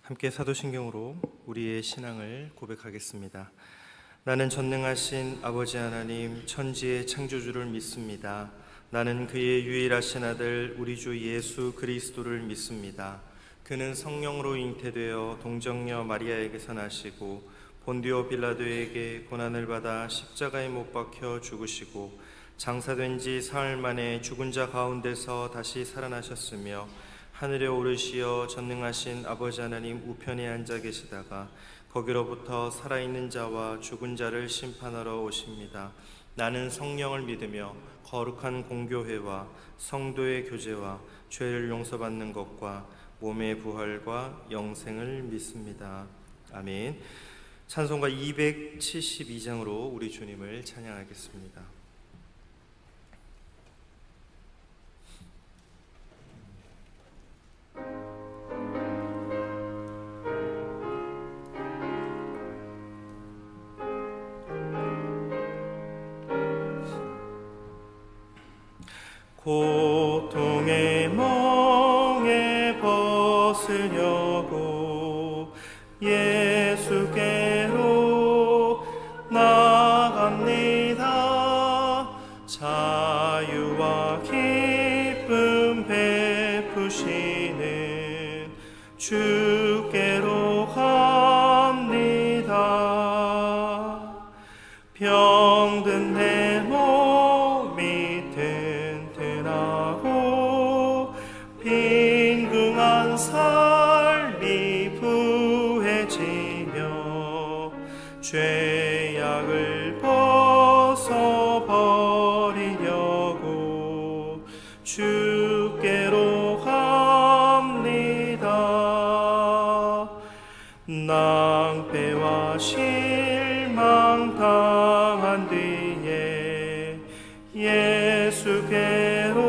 함께 사도신경으로 우리의 신앙을 고백하겠습니다. 나는 전능하신 아버지 하나님 천지의 창조주를 믿습니다. 나는 그의 유일하신 아들 우리 주 예수 그리스도를 믿습니다. 그는 성령으로 잉태되어 동정녀 마리아에게서 나시고 본디오 빌라도에게 고난을 받아 십자가에 못 박혀 죽으시고 장사된 지 사흘 만에 죽은 자 가운데서 다시 살아나셨으며 하늘에 오르시어 전능하신 아버지 하나님 우편에 앉아 계시다가 거기로부터 살아있는 자와 죽은 자를 심판하러 오십니다. 나는 성령을 믿으며 거룩한 공교회와 성도의 교제와 죄를 용서받는 것과 몸의 부활과 영생을 믿습니다. 아멘. 찬송가 272장으로 우리 주님을 찬양하겠습니다. 고통의 멍에 벗으려고 예수께로 나갑니다. 자유와 기쁨 베푸시는 주께로 갑니다. 병든 내 몸이 튼튼하고 빈궁한 삶이 부해지며 죄악을 벗어버리려고 주께로 갑니다. 낭패와 실망 당한 뒤에 예수께로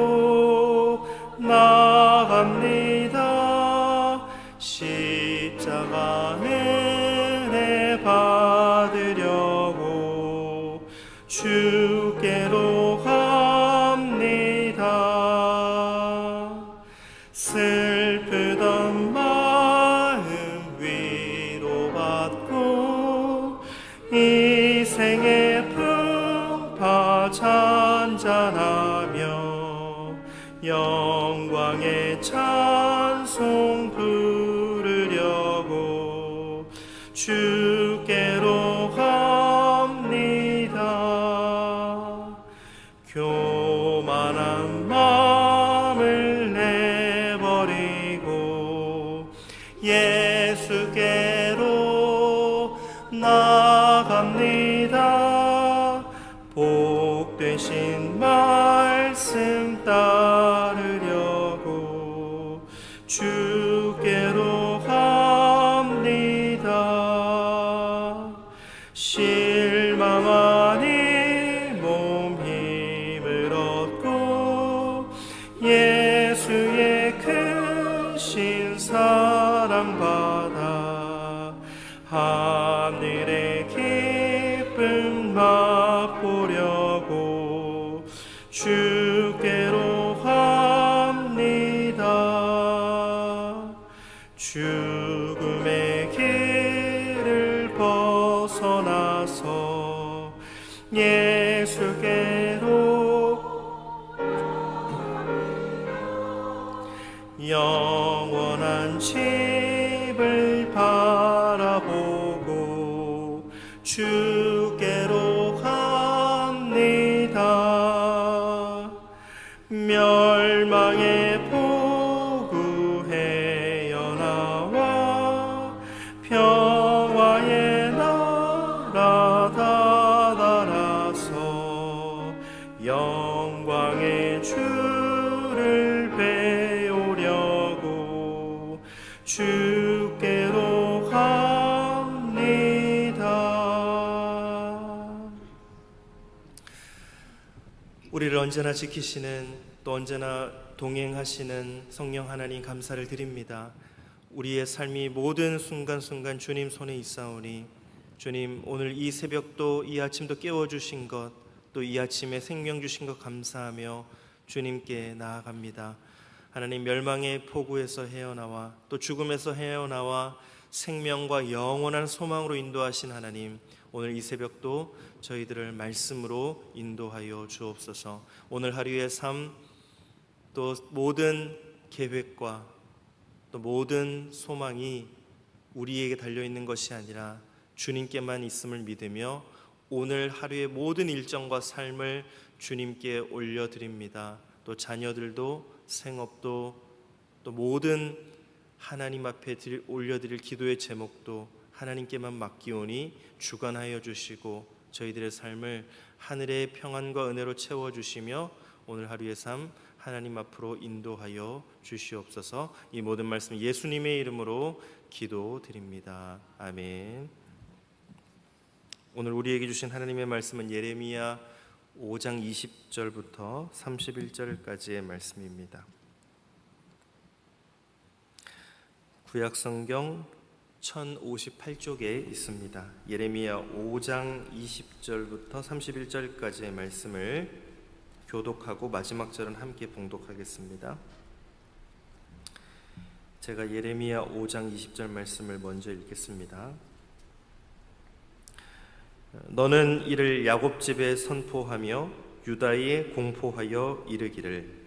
나갑니다. 십자가 은혜 받으려고 주께로 갑니다. 슬프던 마음 위로받고 이 생의 풍파 잔잔하며 영광의 찬송 부르려고 주께로 갑니다. 교만한 마음을 내버리고 예수께로 나갑니다. 복되신 말씀 따르려고 주께로 갑니다. 실망하니 몸 힘을 얻고 예수의 크신 사랑 받아 하늘의 기쁨 맛보려고 주께로 갑니다. 죽음의 길을 벗어나서 예수께로 영원한 집을 바라보고 주께로 갑니다. 멸망의 포구해여 나와 평화의 나라 다다라서 영광의 주를 배우려고 주께로 갑니다. 우리를 언제나 지키시는 또 언제나 동행하시는 성령 하나님 감사를 드립니다. 우리의 삶이 모든 순간순간 주님 손에 있사오니 주님 오늘 이 새벽도 이 아침도 깨워주신 것 또 이 아침에 생명 주신 것 감사하며 주님께 나아갑니다. 하나님 멸망의 포구에서 헤어나와 또 죽음에서 헤어나와 생명과 영원한 소망으로 인도하신 하나님, 오늘 이 새벽도 저희들을 말씀으로 인도하여 주옵소서. 오늘 하루의 삶, 또 모든 계획과 또 모든 소망이 우리에게 달려있는 것이 아니라 주님께만 있음을 믿으며 오늘 하루의 모든 일정과 삶을 주님께 올려드립니다. 또 자녀들도 생업도 또 모든 하나님 앞에 올려드릴 기도의 제목도 하나님께만 맡기오니 주관하여 주시고 저희들의 삶을 하늘의 평안과 은혜로 채워주시며 오늘 하루의 삶 하나님 앞으로 인도하여 주시옵소서. 이 모든 말씀 예수님의 이름으로 기도드립니다. 아멘. 오늘 우리에게 주신 하나님의 말씀은 예레미야 5장 20절부터 31절까지의 말씀입니다. 구약성경 1058쪽에 있습니다. 예레미야 5장 20절부터 31절까지의 말씀을 교독하고 마지막 절은 함께 봉독하겠습니다. 제가 예레미야 5장 20절 말씀을 먼저 읽겠습니다. 너는 이를 야곱 집에 선포하며 유다에 공포하여 이르기를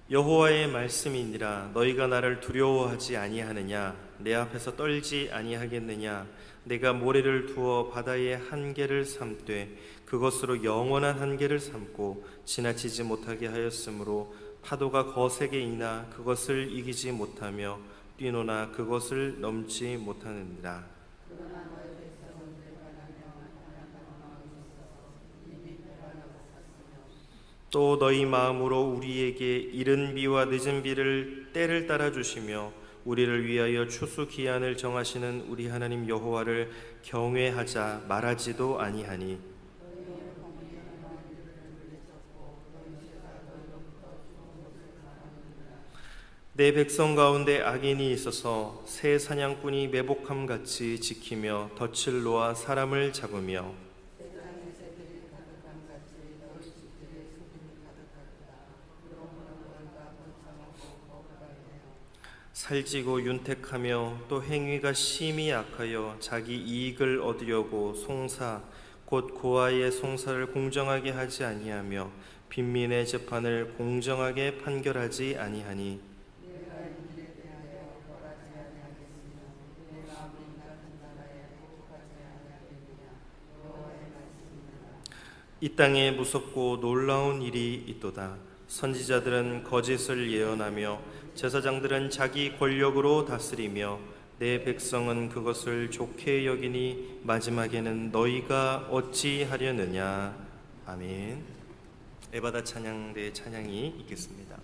여호와의 말씀이니라. 너희가 나를 두려워하지 아니하느냐? 내 앞에서 떨지 아니하겠느냐? 내가 모래를 두어 바다의 한계를 삼되 그것으로 영원한 한계를 삼고 지나치지 못하게 하였으므로 파도가 거세게 이나 그것을 이기지 못하며 뛰노나 그것을 넘지 못하느니라. 또 너희 마음으로 우리에게 이른 비와 늦은 비를 때를 따라 주시며 우리를 위하여 추수 기한을 정하시는 우리 하나님 여호와를 경외하자 말하지도 아니하니 내 백성 가운데 악인이 있어서 새 사냥꾼이 매복함같이 지키며 덫을 놓아 사람을 잡으며 살찌고 윤택하며 또 행위가 심히 악하여 자기 이익을 얻으려고 송사 곧 고아의 송사를 공정하게 하지 아니하며 빈민의 재판을 공정하게 판결하지 아니하니 이 땅에 무섭고 놀라운 일이 있도다. 선지자들은 거짓을 예언하며 제사장들은 자기 권력으로 다스리며 내 백성은 그것을 좋게 여기니 마지막에는 너희가 어찌하려느냐. 아멘. 에바다 찬양대의 찬양이 있겠습니다.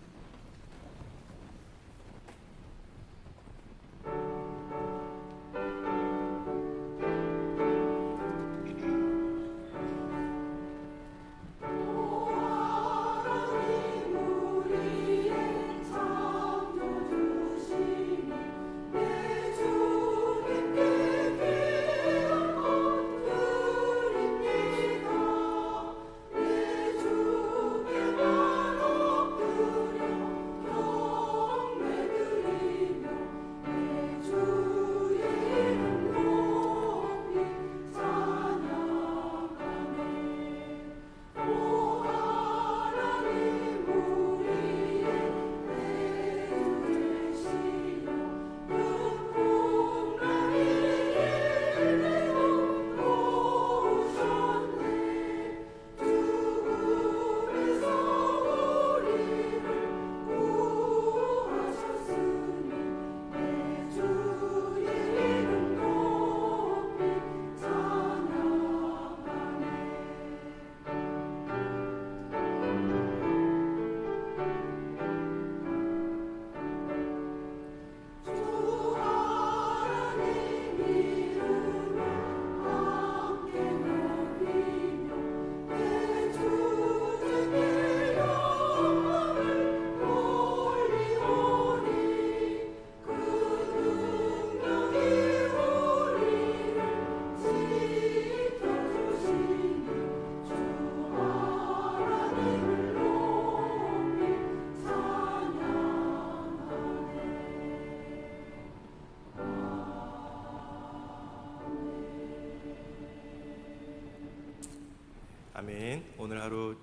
아멘. 오늘 하루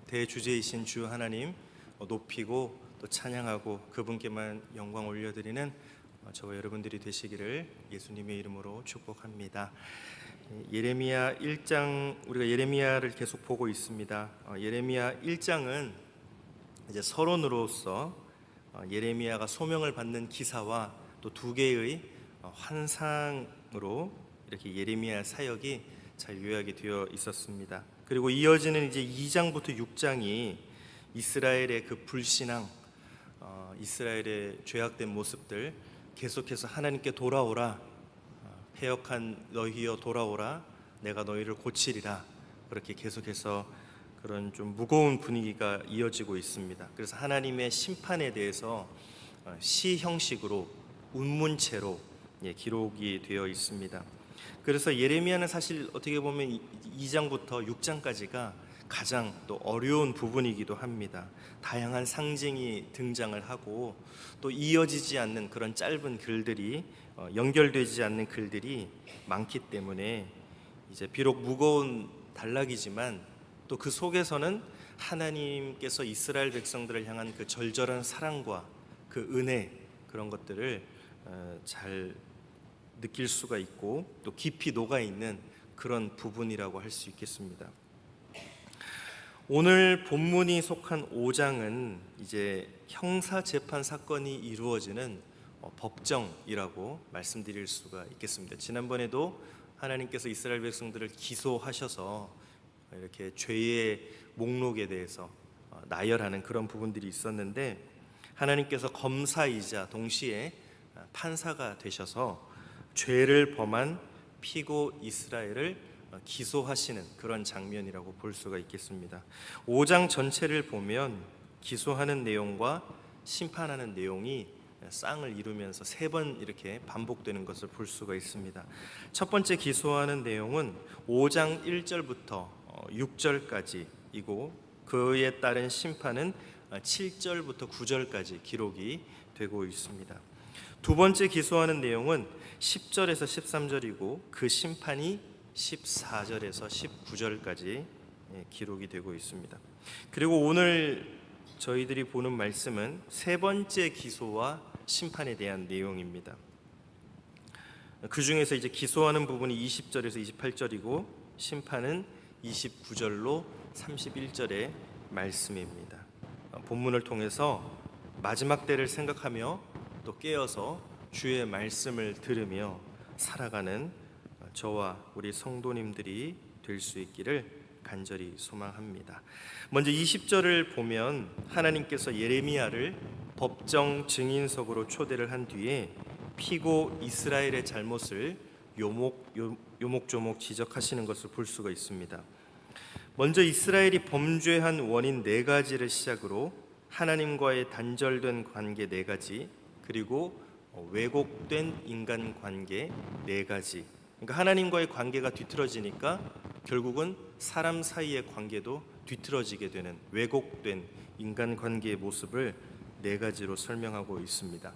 대주제이신 주 하나님 높이고 또 찬양하고 그분께만 영광 올려드리는 저와 여러분들이 되시기를 예수님의 이름으로 축복합니다. 예레미야 1장, 우리가 예레미야를 계속 보고 있습니다. 예레미야 1장은 이제 서론으로서 예레미야가 소명을 받는 기사와 또 두 개의 환상으로 이렇게 예레미야 사역이 잘 요약이 되어 있었습니다. 그리고 이어지는 이제 2장부터 6장이 이스라엘의 그 불신앙, 이스라엘의 죄악된 모습들, 계속해서 하나님께 돌아오라, 패역한 너희여 돌아오라, 내가 너희를 고치리라, 그렇게 계속해서 그런 좀 무거운 분위기가 이어지고 있습니다. 그래서 하나님의 심판에 대해서 시 형식으로 운문체로 기록이 되어 있습니다. 그래서 예레미야는 사실 어떻게 보면 2장부터 6장까지가 가장 또 어려운 부분이기도 합니다. 다양한 상징이 등장을 하고 또 이어지지 않는 그런 짧은 글들이 연결되지 않는 글들이 많기 때문에 이제 비록 무거운 단락이지만 또 그 속에서는 하나님께서 이스라엘 백성들을 향한 그 절절한 사랑과 그 은혜, 그런 것들을 잘 느낄 수가 있고 또 깊이 녹아있는 그런 부분이라고 할 수 있겠습니다. 오늘 본문이 속한 5장은 이제 형사재판 사건이 이루어지는 법정이라고 말씀드릴 수가 있겠습니다. 지난번에도 하나님께서 이스라엘 백성들을 기소하셔서 이렇게 죄의 목록에 대해서 나열하는 그런 부분들이 있었는데, 하나님께서 검사이자 동시에 판사가 되셔서 죄를 범한 피고 이스라엘을 기소하시는 그런 장면이라고 볼 수가 있겠습니다. 5장 전체를 보면 기소하는 내용과 심판하는 내용이 쌍을 이루면서 3번 이렇게 반복되는 것을 볼 수가 있습니다. 첫 번째 기소하는 내용은 5장 1절부터 6절까지이고 그에 따른 심판은 7절부터 9절까지 기록이 되고 있습니다. 두 번째 기소하는 내용은 10절에서 13절이고 그 심판이 14절에서 19절까지 기록이 되고 있습니다. 그리고 오늘 저희들이 보는 말씀은 세 번째 기소와 심판에 대한 내용입니다. 그 중에서 이제 기소하는 부분이 20절에서 28절이고 심판은 29절로 31절의 말씀입니다. 본문을 통해서 마지막 때를 생각하며 또 깨어서 주의 말씀을 들으며 살아가는 저와 우리 성도님들이 될 수 있기를 간절히 소망합니다. 먼저 20절을 보면 하나님께서 예레미야를 법정 증인석으로 초대를 한 뒤에 피고 이스라엘의 잘못을 요목조목 지적하시는 것을 볼 수가 있습니다. 먼저 이스라엘이 범죄한 원인 4가지를 시작으로 하나님과의 단절된 관계 4가지, 그리고 왜곡된 인간관계 4가지. 그러니까 하나님과의 관계가 뒤틀어지니까 결국은 사람 사이의 관계도 뒤틀어지게 되는 왜곡된 인간관계의 모습을 4가지로 설명하고 있습니다.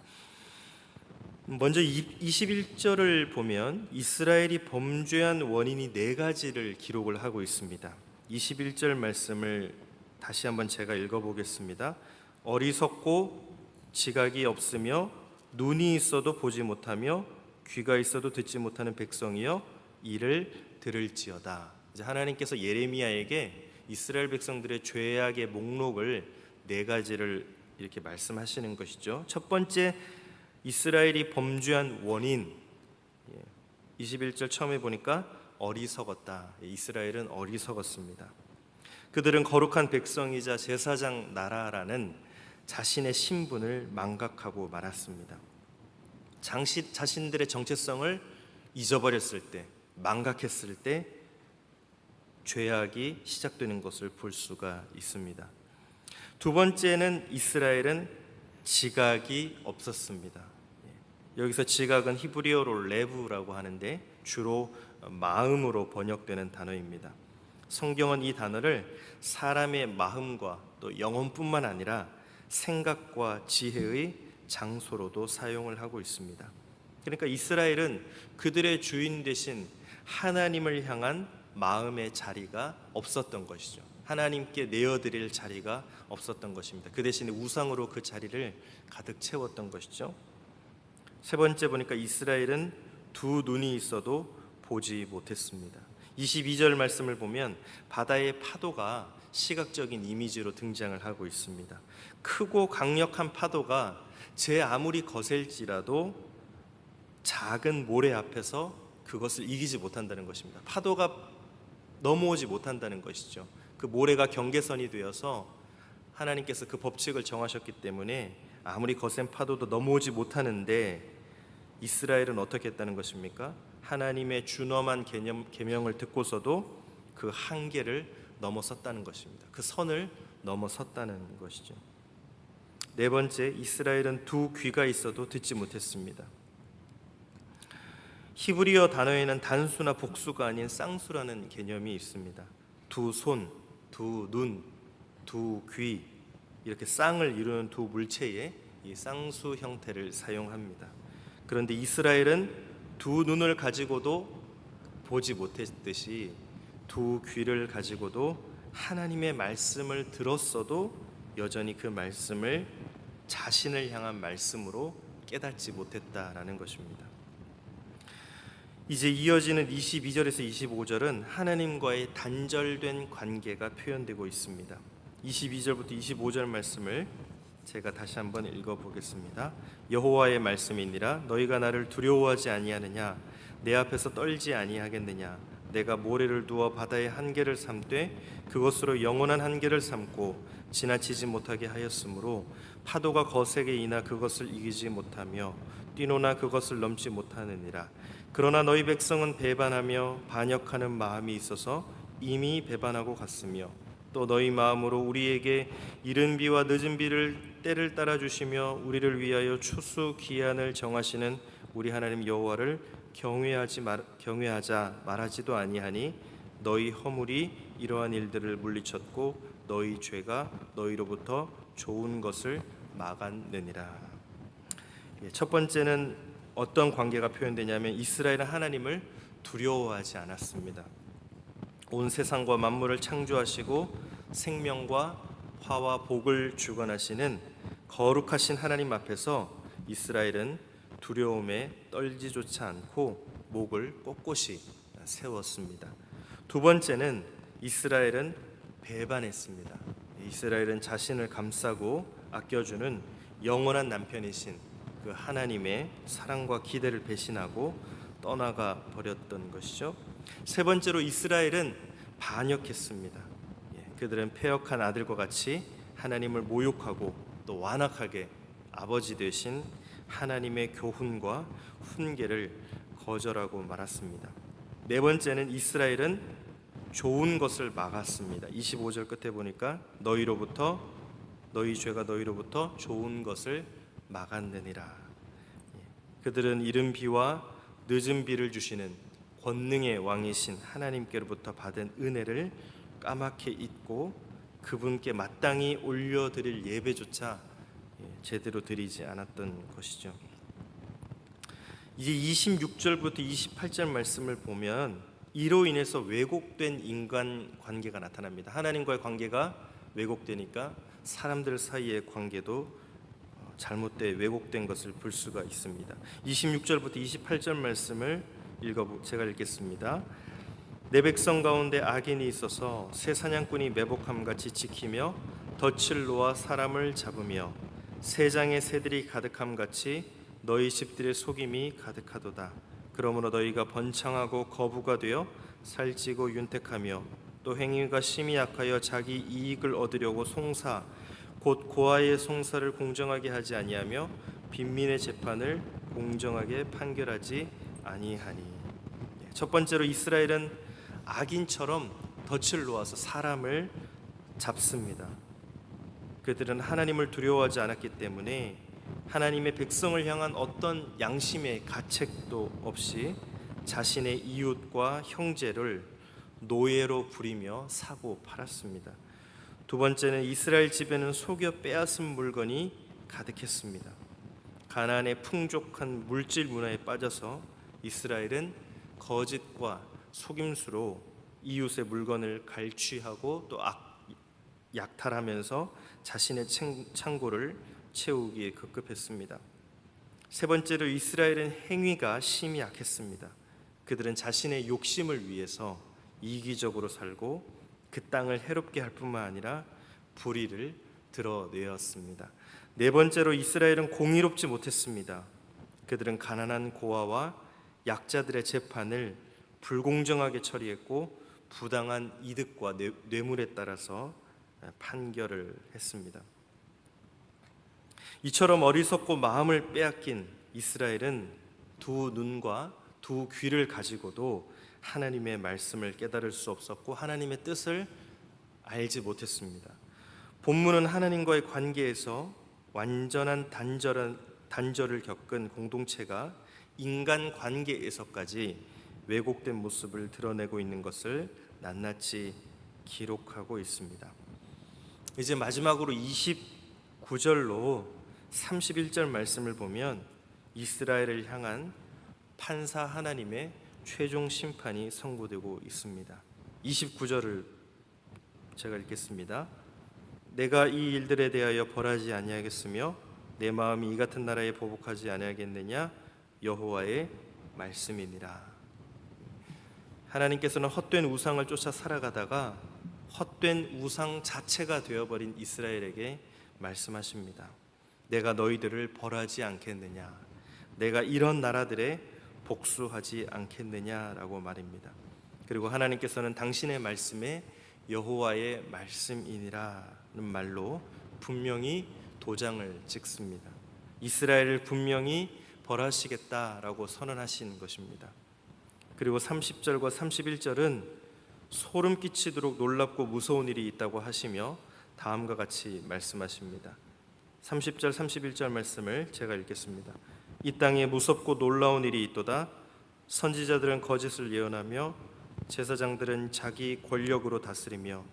먼저 21절을 보면 이스라엘이 범죄한 원인이 4가지를 기록을 하고 있습니다. 21절 말씀을 다시 한번 제가 읽어보겠습니다. 어리석고 지각이 없으며 눈이 있어도 보지 못하며 귀가 있어도 듣지 못하는 백성이여 이를 들을지어다. 이제 하나님께서 예레미야에게 이스라엘 백성들의 죄악의 목록을 4가지를 이렇게 말씀하시는 것이죠. 첫 번째, 이스라엘이 범죄한 원인, 21절 처음에 보니까 어리석었다. 이스라엘은 어리석었습니다. 그들은 거룩한 백성이자 제사장 나라라는 자신의 신분을 망각하고 말았습니다. 자신들의 정체성을 잊어버렸을 때, 망각했을 때 죄악이 시작되는 것을 볼 수가 있습니다. 두 번째는 이스라엘은 지각이 없었습니다. 여기서 지각은 히브리어로 레브라고 하는데 주로 마음으로 번역되는 단어입니다. 성경은 이 단어를 사람의 마음과 또 영혼뿐만 아니라 생각과 지혜의 장소로도 사용을 하고 있습니다. 그러니까 이스라엘은 그들의 주인 되신 하나님을 향한 마음의 자리가 없었던 것이죠. 하나님께 내어드릴 자리가 없었던 것입니다. 그 대신에 우상으로 그 자리를 가득 채웠던 것이죠. 세 번째 보니까 이스라엘은 두 눈이 있어도 보지 못했습니다. 22절 말씀을 보면 바다의 파도가 시각적인 이미지로 등장을 하고 있습니다. 크고 강력한 파도가 제 아무리 거셀지라도 작은 모래 앞에서 그것을 이기지 못한다는 것입니다. 파도가 넘어오지 못한다는 것이죠. 그 모래가 경계선이 되어서 하나님께서 그 법칙을 정하셨기 때문에 아무리 거센 파도도 넘어오지 못하는데 이스라엘은 어떻게 했다는 것입니까? 하나님의 준엄한 계명을 듣고서도 그 한계를 넘어섰다는 것입니다. 그 선을 넘어섰다는 것이죠. 네 번째, 이스라엘은 두 귀가 있어도 듣지 못했습니다. 히브리어 단어에는 단수나 복수가 아닌 쌍수라는 개념이 있습니다. 두 손, 두 눈, 두 귀, 이렇게 쌍을 이루는 두 물체의 이 쌍수 형태를 사용합니다. 그런데 이스라엘은 두 눈을 가지고도 보지 못했듯이 두 귀를 가지고도 하나님의 말씀을 들었어도 여전히 그 말씀을 자신을 향한 말씀으로 깨닫지 못했다라는 것입니다. 이제 이어지는 22절에서 25절은 하나님과의 단절된 관계가 표현되고 있습니다. 22절부터 25절 말씀을 제가 다시 한번 읽어보겠습니다. 여호와의 말씀이니라. 너희가 나를 두려워하지 아니하느냐? 내 앞에서 떨지 아니하겠느냐? 내가 모래를 두어 바다의 한계를 삼되 그것으로 영원한 한계를 삼고 지나치지 못하게 하였으므로 파도가 거세게 이나 그것을 이기지 못하며 뛰노나 그것을 넘지 못하느니라. 그러나 너희 백성은 배반하며 반역하는 마음이 있어서 이미 배반하고 갔으며 또 너희 마음으로 우리에게 이른 비와 늦은 비를 때를 따라 주시며 우리를 위하여 추수 기한을 정하시는 우리 하나님 여호와를 경외하자 말하지도 아니하니 너희 허물이 이러한 일들을 물리쳤고 너희 죄가 너희로부터 좋은 것을 막았느니라. 첫 번째는 어떤 관계가 표현되냐면 이스라엘은 하나님을 두려워하지 않았습니다. 온 세상과 만물을 창조하시고 생명과 화와 복을 주관하시는 거룩하신 하나님 앞에서 이스라엘은 두려움에 떨지조차 않고 목을 꼿꼿이 세웠습니다. 두 번째는 이스라엘은 배반했습니다. 이스라엘은 자신을 감싸고 아껴주는 영원한 남편이신 그 하나님의 사랑과 기대를 배신하고 떠나가 버렸던 것이죠. 세 번째로 이스라엘은 반역했습니다. 그들은 패역한 아들과 같이 하나님을 모욕하고 또 완악하게 아버지 되신 하나님의 교훈과 훈계를 거절하고 말았습니다. 네 번째는 이스라엘은 좋은 것을 막았습니다. 25절 끝에 보니까 너희 죄가 너희로부터 좋은 것을 막았느니라. 그들은 이른 비와 늦은 비를 주시는 권능의 왕이신 하나님께로부터 받은 은혜를 까맣게 잊고 그분께 마땅히 올려드릴 예배조차 제대로 드리지 않았던 것이죠. 이제 26절부터 28절 말씀을 보면 이로 인해서 왜곡된 인간 관계가 나타납니다. 하나님과의 관계가 왜곡되니까 사람들 사이의 관계도 잘못된 왜곡된 것을 볼 수가 있습니다. 26절부터 28절 말씀을 제가 읽겠습니다. 내 백성 가운데 악인이 있어서 새 사냥꾼이 매복함같이 지키며 덫을 놓아 사람을 잡으며 새 장의 새들이 가득함같이 너희 집들의 속임이 가득하도다. 그러므로 너희가 번창하고 거부가 되어 살찌고 윤택하며 또 행위가 심히 약하여 자기 이익을 얻으려고 송사 곧 고아의 송사를 공정하게 하지 아니하며 빈민의 재판을 공정하게 판결하지 아니하니. 첫 번째로 이스라엘은 악인처럼 덫을 놓아서 사람을 잡습니다. 그들은 하나님을 두려워하지 않았기 때문에 하나님의 백성을 향한 어떤 양심의 가책도 없이 자신의 이웃과 형제를 노예로 부리며 사고 팔았습니다. 두 번째는 이스라엘 집에는 속여 빼앗은 물건이 가득했습니다. 가나안의 풍족한 물질 문화에 빠져서 이스라엘은 거짓과 속임수로 이웃의 물건을 갈취하고 또 약탈하면서 자신의 창고를 채우기에 급급했습니다. 세 번째로 이스라엘은 행위가 심히 악했습니다. 그들은 자신의 욕심을 위해서 이기적으로 살고 그 땅을 해롭게 할 뿐만 아니라 불의를 드러내었습니다. 네 번째로 이스라엘은 공의롭지 못했습니다. 그들은 가난한 고아와 약자들의 재판을 불공정하게 처리했고 부당한 이득과 뇌물에 따라서 판결을 했습니다. 이처럼 어리석고 마음을 빼앗긴 이스라엘은 두 눈과 두 귀를 가지고도 하나님의 말씀을 깨달을 수 없었고 하나님의 뜻을 알지 못했습니다. 본문은 하나님과의 관계에서 완전한 단절을 겪은 공동체가 인간 관계에서까지 왜곡된 모습을 드러내고 있는 것을 낱낱이 기록하고 있습니다. 이제 마지막으로 29절로 31절 말씀을 보면 이스라엘을 향한 판사 하나님의 최종 심판이 선고되고 있습니다. 29절을 제가 읽겠습니다. 내가 이 일들에 대하여 벌하지 아니하겠으며 내 마음이 이 같은 나라에 보복하지 아니하겠느냐 여호와의 말씀이니라. 하나님께서는 헛된 우상을 쫓아 살아가다가 헛된 우상 자체가 되어버린 이스라엘에게 말씀하십니다. 내가 너희들을 벌하지 않겠느냐, 내가 이런 나라들에 복수하지 않겠느냐라고 말입니다. 그리고 하나님께서는 당신의 말씀에 여호와의 말씀이니라는 말로 분명히 도장을 찍습니다. 이스라엘을 분명히 벌하시겠다라고 선언하신 것입니다. 그리고 30절과 31절은 소름 끼치도록 놀랍고 무서운 일이 있다고 하시며 다음과 같이 말씀하십니다. 30절 31절 말씀을 제가 읽겠습니다. 이 땅에 무섭고 놀라운 일이 있도다. 선지자들은 거짓을 예언하며 제사장들은 자기 권력으로 다스리며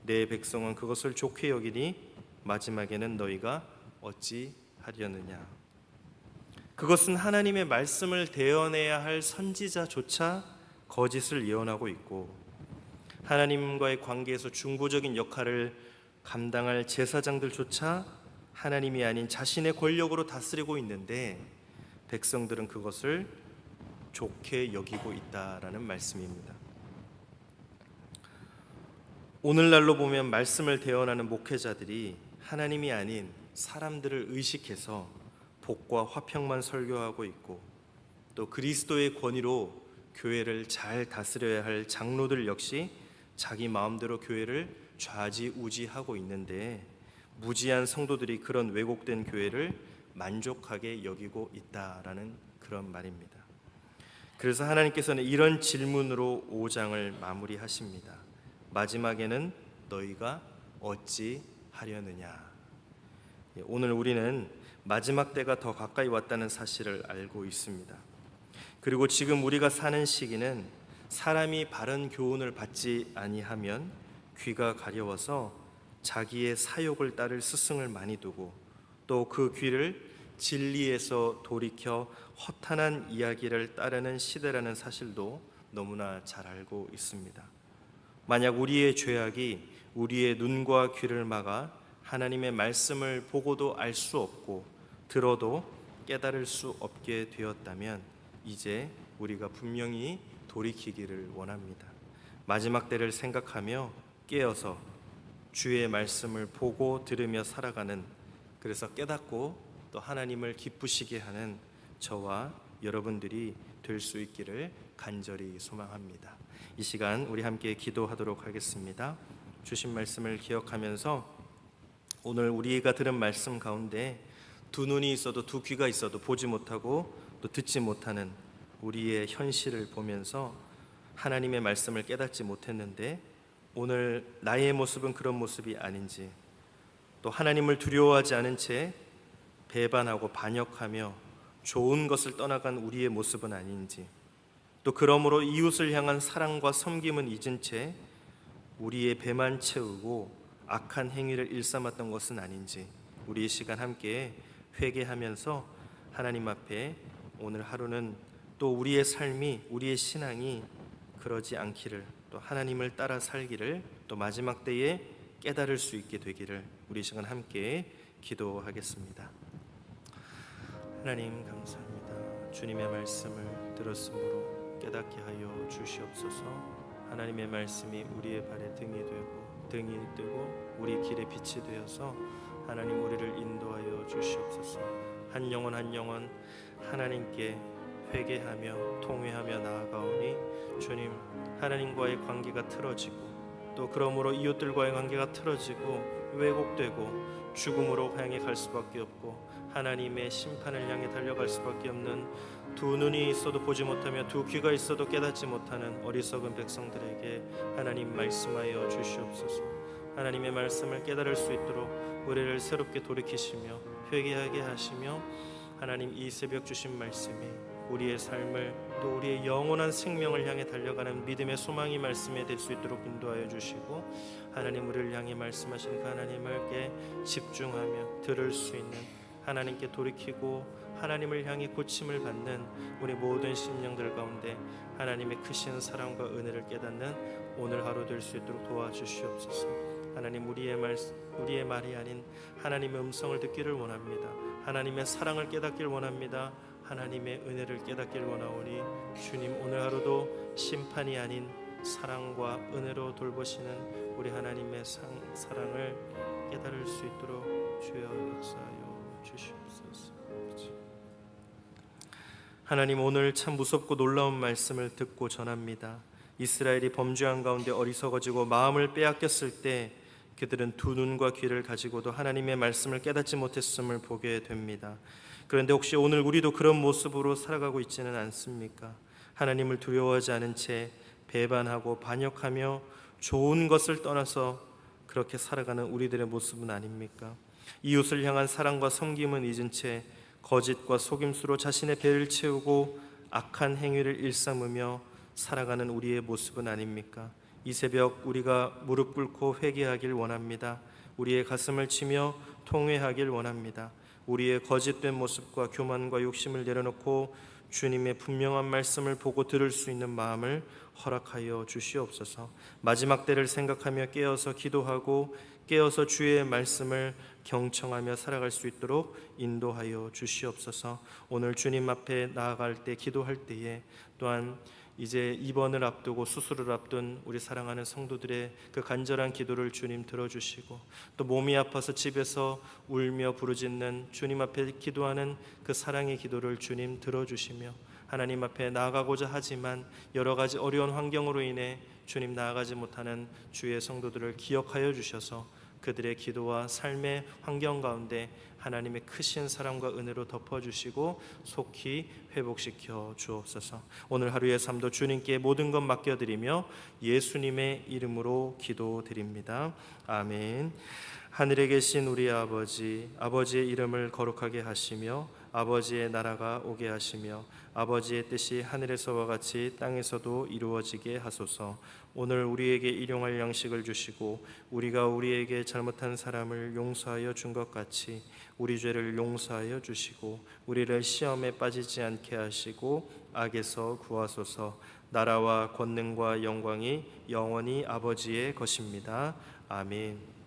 내 백성은 그것을 좋게 여기니 마지막에는 너희가 어찌 하려느냐. 그것은 하나님의 말씀을 대언해야 할 선지자조차 거짓을 예언하고 있고 하나님과의 관계에서 중보적인 역할을 감당할 제사장들조차 하나님이 아닌 자신의 권력으로 다스리고 있는데 백성들은 그것을 좋게 여기고 있다라는 말씀입니다. 오늘날로 보면 말씀을 대언하는 목회자들이 하나님이 아닌 사람들을 의식해서 복과 화평만 설교하고 있고 또 그리스도의 권위로 교회를 잘 다스려야 할 장로들 역시 자기 마음대로 교회를 좌지우지하고 있는데 무지한 성도들이 그런 왜곡된 교회를 만족하게 여기고 있다라는 그런 말입니다. 그래서 하나님께서는 이런 질문으로 5장을 마무리하십니다. 마지막에는 너희가 어찌 하려느냐. 오늘 우리는 마지막 때가 더 가까이 왔다는 사실을 알고 있습니다. 그리고 지금 우리가 사는 시기는 사람이 바른 교훈을 받지 아니하면 귀가 가려워서 자기의 사욕을 따를 스승을 많이 두고 또 그 귀를 진리에서 돌이켜 허탄한 이야기를 따르는 시대라는 사실도 너무나 잘 알고 있습니다. 만약 우리의 죄악이 우리의 눈과 귀를 막아 하나님의 말씀을 보고도 알 수 없고 들어도 깨달을 수 없게 되었다면 이제 우리가 분명히 돌이키기를 원합니다. 마지막 때를 생각하며 깨어서 주의 말씀을 보고 들으며 살아가는, 그래서 깨닫고 또 하나님을 기쁘시게 하는 저와 여러분들이 될 수 있기를 간절히 소망합니다. 이 시간 우리 함께 기도하도록 하겠습니다. 주신 말씀을 기억하면서 오늘 우리가 들은 말씀 가운데 두 눈이 있어도 두 귀가 있어도 보지 못하고 또 듣지 못하는 우리의 현실을 보면서 하나님의 말씀을 깨닫지 못했는데 오늘 나의 모습은 그런 모습이 아닌지, 또 하나님을 두려워하지 않은 채 배반하고 반역하며 좋은 것을 떠나간 우리의 모습은 아닌지, 또 그러므로 이웃을 향한 사랑과 섬김은 잊은 채 우리의 배만 채우고 악한 행위를 일삼았던 것은 아닌지 우리 이 시간 함께 회개하면서 하나님 앞에 오늘 하루는 또 우리의 삶이, 우리의 신앙이 그러지 않기를, 또 하나님을 따라 살기를 또 마지막 때에 깨달을 수 있게 되기를 우리 시간 함께 기도하겠습니다. 하나님 감사합니다. 주님의 말씀을 들었으므로 깨닫게 하여 주시옵소서. 하나님의 말씀이 우리의 발에 등이 되고 우리 길에 빛이 되어서 하나님 우리를 인도하여 주시옵소서. 한 영혼 한 영혼 하나님께 회개하며 통회하며 나아가오니 주님, 하나님과의 관계가 틀어지고 또 그러므로 이웃들과의 관계가 틀어지고 왜곡되고 죽음으로 향해 갈 수밖에 없고 하나님의 심판을 향해 달려갈 수밖에 없는 두 눈이 있어도 보지 못하며 두 귀가 있어도 깨닫지 못하는 어리석은 백성들에게 하나님 말씀하여 주시옵소서. 하나님의 말씀을 깨달을 수 있도록 우리를 새롭게 돌이키시며 회개하게 하시며 하나님 이 새벽 주신 말씀이 우리의 삶을 또 우리의 영원한 생명을 향해 달려가는 믿음의 소망이 말씀이 될 수 있도록 인도하여 주시고 하나님 우리를 향해 말씀하신 그 하나님께 집중하며 들을 수 있는 하나님께 돌이키고 하나님을 향해 고침을 받는 우리 모든 심령들 가운데 하나님의 크신 사랑과 은혜를 깨닫는 오늘 하루 될 수 있도록 도와주시옵소서. 하나님 우리의 말이 아닌 하나님의 음성을 듣기를 원합니다. 하나님의 사랑을 깨닫기를 원합니다. 하나님의 은혜를 깨닫기를 원하오니 주님 오늘 하루도 심판이 아닌 사랑과 은혜로 돌보시는 우리 하나님의 사랑을 깨달을 수 있도록 주여 역사하여 주시옵소서. 하나님 오늘 참 무섭고 놀라운 말씀을 듣고 전합니다. 이스라엘이 범죄한 가운데 어리석어지고 마음을 빼앗겼을 때 그들은 두 눈과 귀를 가지고도 하나님의 말씀을 깨닫지 못했음을 보게 됩니다. 그런데 혹시 오늘 우리도 그런 모습으로 살아가고 있지는 않습니까? 하나님을 두려워하지 않은 채 배반하고 반역하며 좋은 것을 떠나서 그렇게 살아가는 우리들의 모습은 아닙니까? 이웃을 향한 사랑과 섬김은 잊은 채 거짓과 속임수로 자신의 배를 채우고 악한 행위를 일삼으며 살아가는 우리의 모습은 아닙니까? 이 새벽 우리가 무릎 꿇고 회개하길 원합니다. 우리의 가슴을 치며 통회하길 원합니다. 우리의 거짓된 모습과 교만과 욕심을 내려놓고 주님의 분명한 말씀을 보고 들을 수 있는 마음을 허락하여 주시옵소서. 마지막 때를 생각하며 깨어서 기도하고 깨어서 주의 말씀을 경청하며 살아갈 수 있도록 인도하여 주시옵소서. 오늘 주님 앞에 나아갈 때 기도할 때에 또한 이제 입원을 앞두고 수술을 앞둔 우리 사랑하는 성도들의 그 간절한 기도를 주님 들어주시고 또 몸이 아파서 집에서 울며 부르짖는 주님 앞에 기도하는 그 사랑의 기도를 주님 들어주시며 하나님 앞에 나아가고자 하지만 여러 가지 어려운 환경으로 인해 주님 나아가지 못하는 주의 성도들을 기억하여 주셔서 그들의 기도와 삶의 환경 가운데 하나님의 크신 사랑과 은혜로 덮어주시고 속히 회복시켜 주옵소서. 오늘 하루의 삶도 주님께 모든 것 맡겨드리며 예수님의 이름으로 기도드립니다. 아멘. 하늘에 계신 우리 아버지, 아버지의 이름을 거룩하게 하시며 아버지의 나라가 오게 하시며 아버지의 뜻이 하늘에서와 같이 땅에서도 이루어지게 하소서. 오늘 우리에게 일용할 양식을 주시고 우리가 우리에게 잘못한 사람을 용서하여 준 것 같이 우리 죄를 용서하여 주시고 우리를 시험에 빠지지 않게 하시고 악에서 구하소서. 나라와 권능과 영광이 영원히 아버지의 것입니다. 아멘.